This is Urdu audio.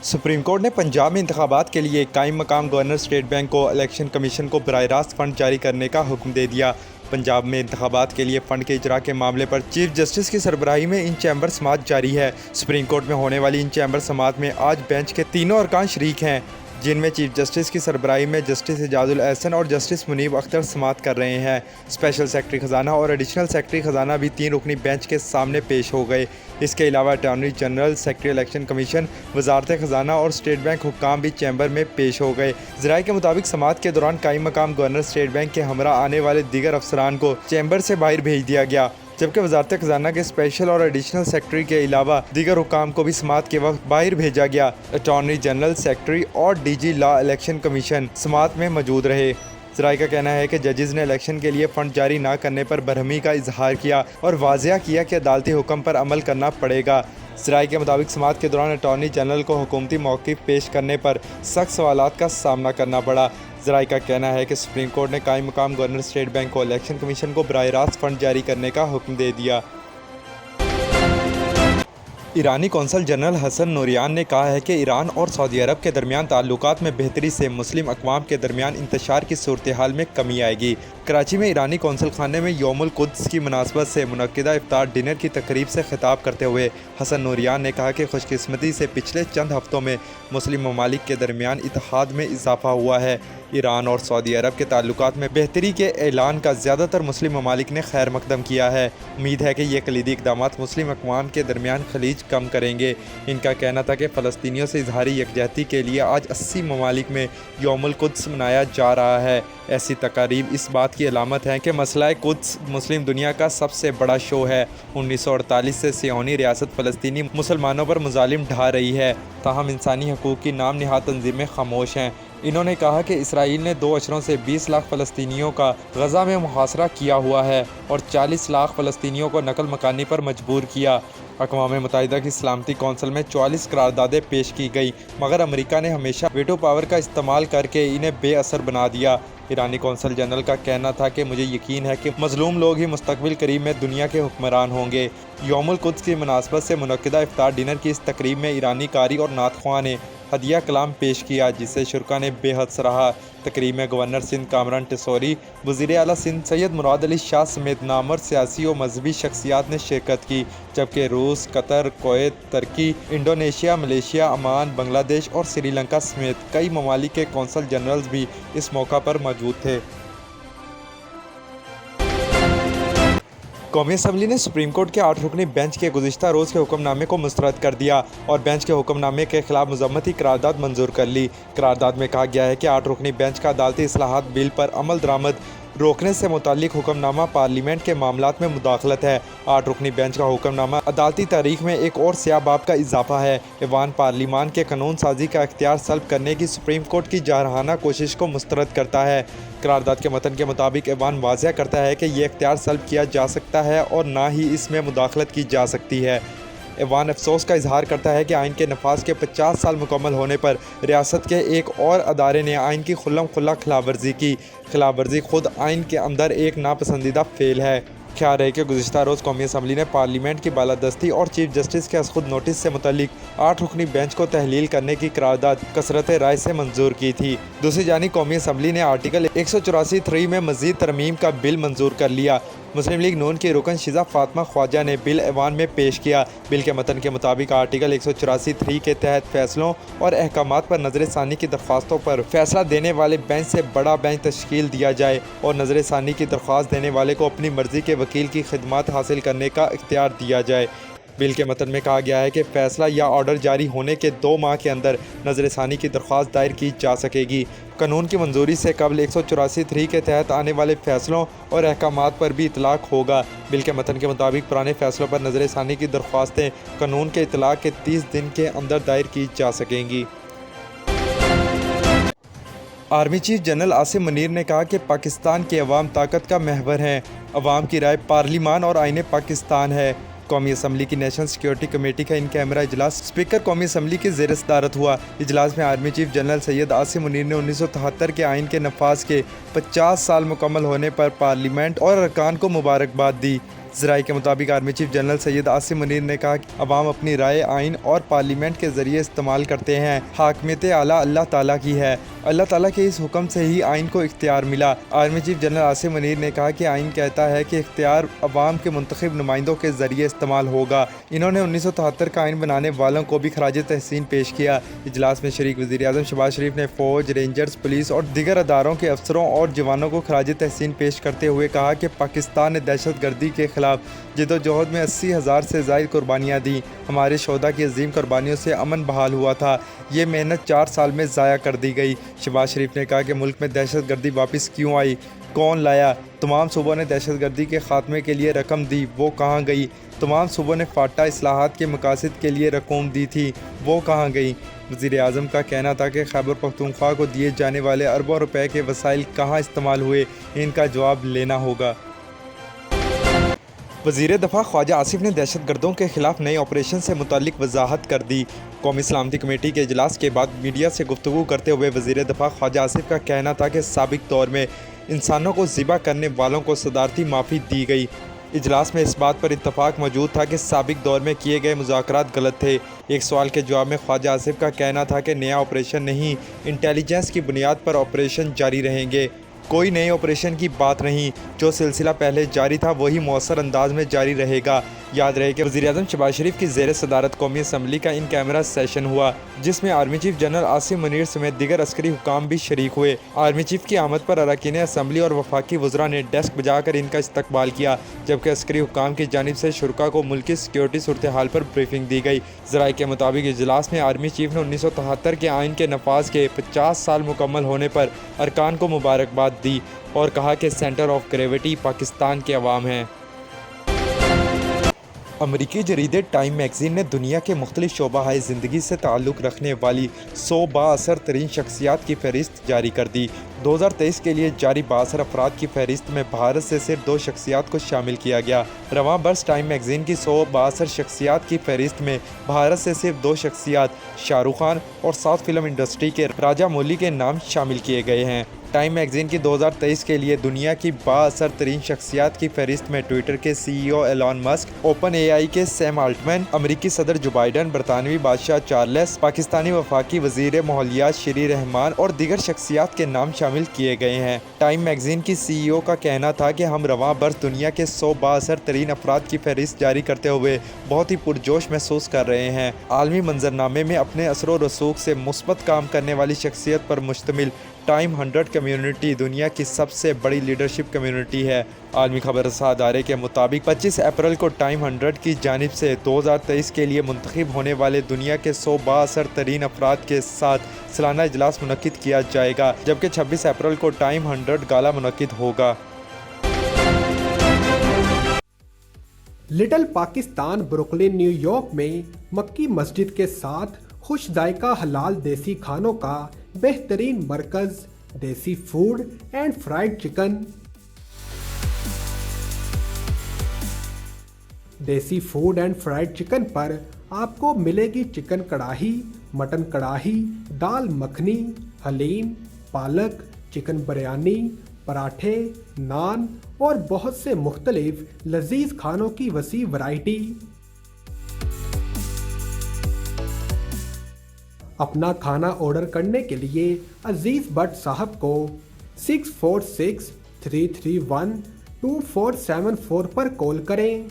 سپریم کورٹ نے پنجاب میں انتخابات کے لیے قائم مقام گورنر اسٹیٹ بینک کو الیکشن کمیشن کو براہ راست فنڈ جاری کرنے کا حکم دے دیا۔ پنجاب میں انتخابات کے لیے فنڈ کے اجرا کے معاملے پر چیف جسٹس کی سربراہی میں ان چیمبر سماعت جاری ہے۔ سپریم کورٹ میں ہونے والی ان چیمبر سماعت میں آج بینچ کے تینوں ارکان شریک ہیں، جن میں چیف جسٹس کی سربراہی میں جسٹس اعجاز الاحسن اور جسٹس منیب اختر سماعت کر رہے ہیں۔ اسپیشل سیکرٹری خزانہ اور ایڈیشنل سیکرٹری خزانہ بھی 3 رکنی بینچ کے سامنے پیش ہو گئے۔ اس کے علاوہ attorney general, secretary election commission, وزارت خزانہ اور اسٹیٹ بینک حکام بھی چیمبر میں پیش ہو گئے۔ ذرائع کے مطابق سماعت کے دوران قائم مقام گورنر اسٹیٹ بینک کے ہمراہ آنے والے دیگر افسران کو چیمبر سے باہر بھیج دیا گیا، جبکہ وزارت خزانہ کے اسپیشل اور ایڈیشنل سیکرٹری کے علاوہ دیگر حکام کو بھی سماعت کے وقت باہر بھیجا گیا۔ اٹارنی جنرل، سیکرٹری اور ڈی جی لا الیکشن کمیشن سماعت میں موجود رہے۔ ذرائع کا کہنا ہے کہ ججز نے الیکشن کے لیے فنڈ جاری نہ کرنے پر برہمی کا اظہار کیا اور واضح کیا کہ عدالتی حکم پر عمل کرنا پڑے گا۔ ذرائع کے مطابق سماعت کے دوران اٹارنی جنرل کو حکومتی موقف پیش کرنے پر سخت سوالات کا سامنا کرنا پڑا۔ ذرائع کا کہنا ہے کہ سپریم کورٹ نے قائم مقام گورنر اسٹیٹ بینک کو الیکشن کمیشن کو براہ راست فنڈ جاری کرنے کا حکم دے دیا۔ ایرانی قونصل جنرل حسن نوریان نے کہا ہے کہ ایران اور سعودی عرب کے درمیان تعلقات میں بہتری سے مسلم اقوام کے درمیان انتشار کی صورتحال میں کمی آئے گی۔ کراچی میں ایرانی قونصل خانے میں یوم القدس کی مناسبت سے منعقدہ افطار ڈنر کی تقریب سے خطاب کرتے ہوئے حسن نوریان نے کہا کہ خوش قسمتی سے پچھلے چند ہفتوں میں مسلم ممالک کے درمیان اتحاد میں اضافہ ہوا ہے۔ ایران اور سعودی عرب کے تعلقات میں بہتری کے اعلان کا زیادہ تر مسلم ممالک نے خیر مقدم کیا ہے۔ امید ہے کہ یہ کلیدی اقدامات مسلم اقوام کے درمیان خلیج کم کریں گے۔ ان کا کہنا تھا کہ فلسطینیوں سے اظہاری یکجہتی کے لیے آج 80 ممالک میں یوم القدس منایا جا رہا ہے۔ ایسی تقاریب اس بات کی علامت ہیں کہ مسئلہ قدس مسلم دنیا کا سب سے بڑا شو ہے۔ 1948 سے صہیونی ریاست فلسطینی مسلمانوں پر مظالم ڈھا رہی ہے، تاہم انسانی حقوق کی نام نہاد تنظیمیں خاموش ہیں۔ انہوں نے کہا کہ اسرائیل نے 2 اشروں سے 20 لاکھ فلسطینیوں کا غزہ میں محاصرہ کیا ہوا ہے اور 40 لاکھ فلسطینیوں کو نقل مکانی پر مجبور کیا۔ اقوام متحدہ کی سلامتی کونسل میں 44 قراردادیں پیش کی گئی، مگر امریکہ نے ہمیشہ ویٹو پاور کا استعمال کر کے انہیں بے اثر بنا دیا۔ ایرانی قونصل جنرل کا کہنا تھا کہ مجھے یقین ہے کہ مظلوم لوگ ہی مستقبل قریب میں دنیا کے حکمران ہوں گے۔ یوم القدس کی مناسبت سے منعقدہ افطار ڈنر کی اس تقریب میں ایرانی قاری اور نعت خواں نے ہدیہ کلام پیش کیا، جسے شرکاء نے بے حد سراہا۔ تقریب میں گورنر سندھ کامران ٹیسوری، وزیر اعلیٰ سندھ سید مراد علی شاہ سمیت نامور سیاسی و مذہبی شخصیات نے شرکت کی، جبکہ روس، قطر، کویت، ترکی، انڈونیشیا، ملیشیا، عمان، بنگلہ دیش اور سری لنکا سمیت کئی ممالک کے قونصل جنرلز بھی اس موقع پر موجود تھے۔ قومی اسمبلی نے سپریم کورٹ کے 8 رکنی بینچ کے گزشتہ روز کے حکم نامے کو مسترد کر دیا اور بینچ کے حکم نامے کے خلاف مذمتی قرارداد منظور کر لی۔ قرارداد میں کہا گیا ہے کہ 8 رکنی بینچ کا عدالتی اصلاحات بل پر عمل درآمد روکنے سے متعلق حکم نامہ پارلیمنٹ کے معاملات میں مداخلت ہے۔ 8 رکنی بینچ کا حکم نامہ عدالتی تاریخ میں ایک اور سیاہ باب کا اضافہ ہے۔ ایوان پارلیمان کے قانون سازی کا اختیار سلب کرنے کی سپریم کورٹ کی جارحانہ کوشش کو مسترد کرتا ہے۔ قرارداد کے متن کے مطابق ایوان واضح کرتا ہے کہ یہ اختیار سلب کیا جا سکتا ہے اور نہ ہی اس میں مداخلت کی جا سکتی ہے۔ ایوان افسوس کا اظہار کرتا ہے کہ آئین کے نفاذ کے 50 سال مکمل ہونے پر ریاست کے ایک اور ادارے نے آئین کی کھلم کھلا خلاف ورزی کی۔ خلاف ورزی خود آئین کے اندر ایک ناپسندیدہ فعل ہے۔ خیال رہے کہ گزشتہ روز قومی اسمبلی نے پارلیمنٹ کی بالادستی اور چیف جسٹس کے از خود نوٹس سے متعلق 8 رکنی بینچ کو تحلیل کرنے کی قرارداد کثرت رائے سے منظور کی تھی۔ دوسری جانب قومی اسمبلی نے آرٹیکل 184(3) میں مزید ترمیم کا بل منظور کر لیا۔ مسلم لیگ نون کی رکن شزا فاطمہ خواجہ نے بل ایوان میں پیش کیا۔ بل کے متن کے مطابق آرٹیکل 184(3) کے تحت فیصلوں اور احکامات پر نظر ثانی کی درخواستوں پر فیصلہ دینے والے بینچ سے بڑا بینچ تشکیل دیا جائے اور نظر ثانی کی درخواست دینے والے کو اپنی مرضی کے وکیل کی خدمات حاصل کرنے کا اختیار دیا جائے۔ بل کے متن میں کہا گیا ہے کہ فیصلہ یا آرڈر جاری ہونے کے 2 ماہ کے اندر نظر ثانی کی درخواست دائر کی جا سکے گی۔ قانون کی منظوری سے قبل 184(3) کے تحت آنے والے فیصلوں اور احکامات پر بھی اطلاق ہوگا۔ بل کے متن کے مطابق پرانے فیصلوں پر نظر ثانی کی درخواستیں قانون کے اطلاق کے 30 دن کے اندر دائر کی جا سکیں گی۔ Army chief general Asim Munir نے کہا کہ پاکستان کے عوام طاقت کا محور ہیں۔ عوام کی رائے پارلیمان اور آئین پاکستان ہے۔ قومی اسمبلی کی نیشنل سیکیورٹی کمیٹی کا ان کیمرہ اجلاس اسپیکر قومی اسمبلی کی زیر صدارت ہوا۔ اجلاس میں army chief general Syed Asim Munir نے 1973 کے آئین کے نفاذ کے 50 سال مکمل ہونے پر پارلیمنٹ اور ارکان کو مبارکباد دی۔ ذرائع کے مطابق army chief general Syed Asim Munir نے کہا کہ عوام اپنی رائے آئین اور پارلیمنٹ کے ذریعے استعمال کرتے ہیں۔ حاکمیت اعلیٰ اللہ تعالیٰ کی ہے۔ اللہ تعالیٰ کے اس حکم سے ہی آئین کو اختیار ملا۔ Army chief general Asim Munir نے کہا کہ آئین کہتا ہے کہ اختیار عوام کے منتخب نمائندوں کے ذریعے استعمال ہوگا۔ انہوں نے 1973 کا آئین بنانے والوں کو بھی خراج تحسین پیش کیا۔ اجلاس میں شریک وزیر اعظم شہباز شریف نے فوج، رینجرز، پولیس اور دیگر اداروں کے افسروں اور جوانوں کو خراج تحسین پیش کرتے ہوئے کہا کہ پاکستان نے دہشت گردی کے خلاف جدوجہد میں 80,000 سے زائد قربانیاں دیں۔ ہمارے شہداء کی عظیم قربانیوں سے امن بحال ہوا تھا۔ یہ محنت 4 سال میں ضائع کر دی گئی۔ شہباز شریف نے کہا کہ ملک میں دہشت گردی واپس کیوں آئی، کون لایا؟ تمام صوبوں نے دہشت گردی کے خاتمے کے لیے رقم دی، وہ کہاں گئی؟ تمام صوبوں نے فاٹا اصلاحات کے مقاصد کے لیے رقوم دی تھی، وہ کہاں گئی؟ وزیر اعظم کا کہنا تھا کہ خیبر پختونخوا کو دیے جانے والے اربوں روپے کے وسائل کہاں استعمال ہوئے، ان کا جواب لینا ہوگا۔ وزیر دفاع خواجہ آصف نے دہشت گردوں کے خلاف نئے آپریشن سے متعلق وضاحت کر دی۔ قومی سلامتی کمیٹی کے اجلاس کے بعد میڈیا سے گفتگو کرتے ہوئے وزیر دفاع خواجہ آصف کا کہنا تھا کہ سابق دور میں انسانوں کو ذبح کرنے والوں کو صدارتی معافی دی گئی۔ اجلاس میں اس بات پر اتفاق موجود تھا کہ سابق دور میں کیے گئے مذاکرات غلط تھے۔ ایک سوال کے جواب میں خواجہ آصف کا کہنا تھا کہ نیا آپریشن نہیں، انٹیلیجنس کی بنیاد پر آپریشن جاری رہیں گے۔ کوئی نئے آپریشن کی بات نہیں، جو سلسلہ پہلے جاری تھا وہی مؤثر انداز میں جاری رہے گا۔ یاد رہے کہ وزیر اعظم شہباز شریف کی زیر صدارت قومی اسمبلی کا ان کیمرہ سیشن ہوا، جس میں army chief general Asim Munir سمیت دیگر عسکری حکام بھی شریک ہوئے۔ آرمی چیف کی آمد پر اراکین اسمبلی اور وفاقی وزراء نے ڈیسک بجا کر ان کا استقبال کیا، جبکہ عسکری حکام کی جانب سے شرکاء کو ملکی سیکیورٹی صورتحال پر بریفنگ دی گئی۔ ذرائع کے مطابق اجلاس میں آرمی چیف نے 1973 کے آئین کے نفاذ کے 50 سال مکمل ہونے پر ارکان کو مبارکباد دی اور کہا کہ سینٹر آف گریویٹی پاکستان کے عوام ہیں۔ امریکی جریدے ٹائم میگزین نے دنیا کے مختلف شعبہ زندگی سے تعلق رکھنے والی 100 بااثر ترین شخصیات کی فہرست جاری کر دی۔ 2023 کے لیے جاری بااثر افراد کی فہرست میں بھارت سے صرف 2 شخصیات کو شامل کیا گیا۔ رواں برس ٹائم میگزین کی 100 بااثر شخصیات کی فہرست میں بھارت سے صرف 2 شخصیات شاہ رخ خان اور ساؤتھ فلم انڈسٹری کے راجہ مولی کے نام شامل کیے گئے ہیں۔ ٹائم میگزین کی 2023 کے لیے دنیا کی بااثر ترین شخصیات کی فہرست میں ٹویٹر کے سی ای او ایلان مسک، اوپن اے آئی کے سیم آلٹمین، امریکی صدر جو بائیڈن، برطانوی بادشاہ چارلس، پاکستانی وفاقی وزیر ماحولیات شیری رحمان اور دیگر شخصیات کے نام شامل کیے گئے ہیں۔ ٹائم میگزین کی سی ای او کا کہنا تھا کہ ہم رواں برس دنیا کے 100 بااثر ترین افراد کی فہرست جاری کرتے ہوئے بہت ہی پرجوش محسوس کر رہے ہیں۔ عالمی منظرنامے میں اپنے اثر و رسوخ سے مثبت کام کرنے والی شخصیت پر مشتمل ٹائم 100 کمیونٹی دنیا کی سب سے بڑی لیڈرشپ کمیونٹی ہے۔ عالمی خبر رساں ادارے کے مطابق 25 اپریل کو ٹائم 100 کی جانب سے 2023 کے لیے منتخب ہونے والے دنیا کے 100 بااثر ترین افراد کے ساتھ سالانہ اجلاس منعقد کیا جائے گا، جبکہ 26 اپریل کو ٹائم 100 گالا منعقد ہوگا۔ Little Pakistan Brooklyn new York میں مکی مسجد کے ساتھ خوش ذائقہ حلال دیسی کھانوں کا بہترین مرکز، دیسی فوڈ اینڈ فرائیڈ چکن۔ دیسی فوڈ اینڈ فرائیڈ چکن پر آپ کو ملے گی چکن کڑاہی، مٹن کڑاہی، دال مکھنی، حلیم، پالک، چکن بریانی، پراٹھے، نان اور بہت سے مختلف لذیذ کھانوں کی وسیع ورائٹی۔ اپنا کھانا آرڈر کرنے کے لیے عزیز بٹ صاحب کو 6463312474 پر کال کریں۔